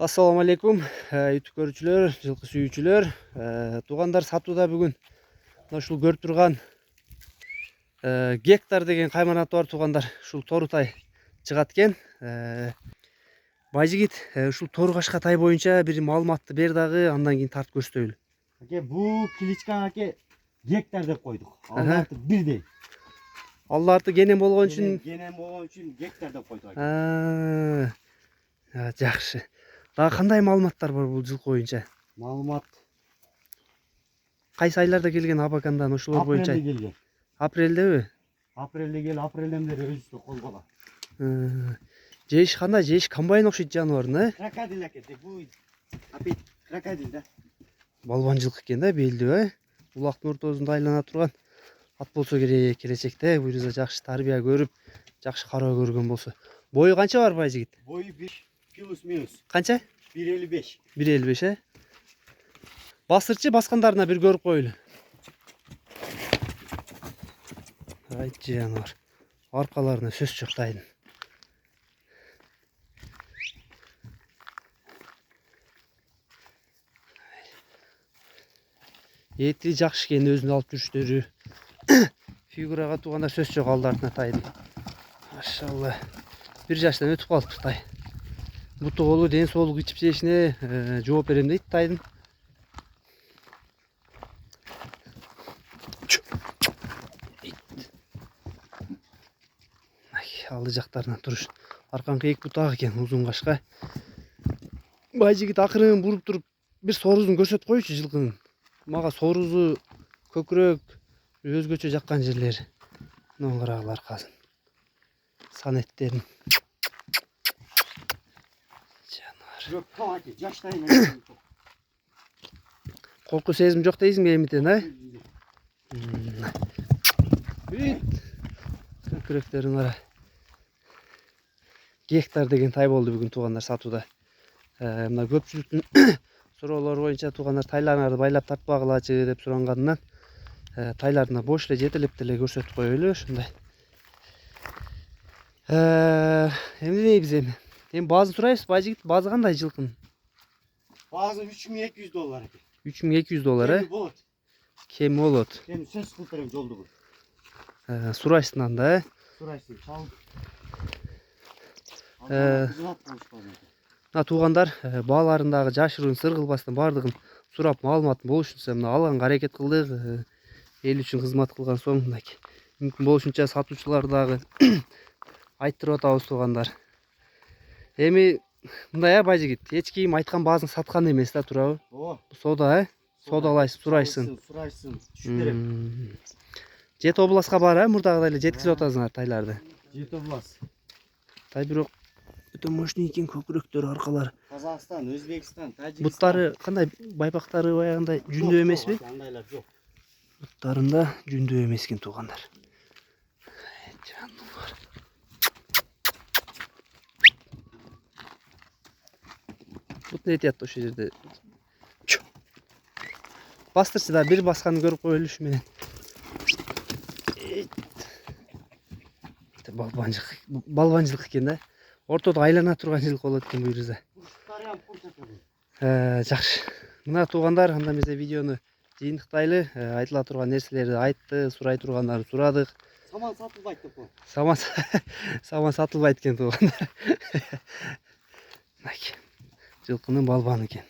Assalamu alaikum, YouTube көрүүчүлөр, жылкы сүйүүчүлөр. Туугандар сатууда бүгүн ушул көрүп турган гектар деген кайманат бар туугандар. Ушул торутай чыгат экен. Байжигит ушул тору-кашка тай боюнча бир маалыматты бер дагы, андан кийин тартып көрсөтөлү. Аке, бул кличка аке гектар деп койдук. Аларды бирдей. Аларды кенен болгон үчүн гектар деп койдук аке. Жакшы. Дагы кандай маалыматтар бар бул жылкы боюнча? Маалымат Кайсы айларда келген абакандан ошолор боюнча? апрелде келген. Апрелдеби? Апрелде келип, апрелден бери өзүбүздө кол бала. Жеш кандай? Жеш комбайн окшойт жаныбарын, Крокодил аке, бул опять крокодил да. Балбан жылкы экен да, белдүү, Улактын ортосунда айлана турган ат болсо керек келечекте. Буюрса жакшы тарбия көрүп, жакшы кароо көргөн болсо. Бою канча бар Байжигит? Бою 5 плюс-минус. Канча? 1.55. 1.55, Басырчы баскандарына бир көрүп коелу. Айтчы жаныбар. Аркаларына сөз жок тайдын. Эти жакшы экен, өзүнө алып жүрүштөрү. Фигурага туугандар сөз жок алдарына тайдын. Машалла. 1 жаштан өтүп калыптыр тай. Буту колу ден соолук ичип жешине жооп берем дейт тайдын. Алды жактарынан туруш. Аркаңкы эки бутак экен, узун кашка. Байжигит акырын буруп туруп бир сорузун көрсөтүп койчу жылкынын. Мага сорузу көкүрөк өзгөчө жаккан жерлери. Мына карагыла аркасын. Санеттерин. Yok tamam aке, жаштайын. Корку сезим жок дейсиңби эмитен, Көкүрөктөрүн кара. Гектар деген тай болду бүгүн туугандар сатууда. Мына көпчүлүктүн суроолору боюнча туугандар тайларыңарды байлап тартпагылачы деп суранганынан тайларына бош эле жетелеп деле көрсөтүп коелу ушундай. Эмне дейбиз эми? Эми баазын сурайбыз, Байжигит, баазы кандай жылкынын? Баазы $3200 аке. $3200, Болот. Кем болот. Эми сөз кылтырым жолду. Сурайсың анда, Сурайсың, чал. Мына туугандар бааларындагы жашыруун сыр кылбастан баардыгын сурап маалыматын болушунча мына алганга аракет кылдык. Эл үчүн кызмат кылган соң мынакей. Мүмкүн болушунча сатуучулар дагы айттырып атабыз туугандар. Эми мындай Байжигит, эч ким айткан баазын саткан эмес да, туурабы? Соода, Соодалайсың, сурайсың. Сурайсың, түшүп берем. Жети областка бар, мурдагыдай эле жеткизип атасыңар тайларды. Жети област. Тай бирок өтө мощный экен, көкүрөктөрү, аркалары. Казакстан, Өзбекстан, Тажикстан. Буттары кандай, байпактары баягындай жүндүү эмеспи? Андайлар жок. Буттарында жүндүү эмес экен туугандар. Жаныбар. Бут не этет ошол жерде? Бастырчы да бир басканды көрүп коелу ушу менен. Балбанчылык экен да. Ортодо айлана турган жылкы болот экен буюрса. Жакшы. Мына туугандар, анда биз видеону жыйынтыктайлы. Айтыла турган нерселерди айтты, сурай тургандарды сурадык. Саман сатылбайт деп кой. Саман сатылбайт экен туугандар. Жылкынын балбаны экен.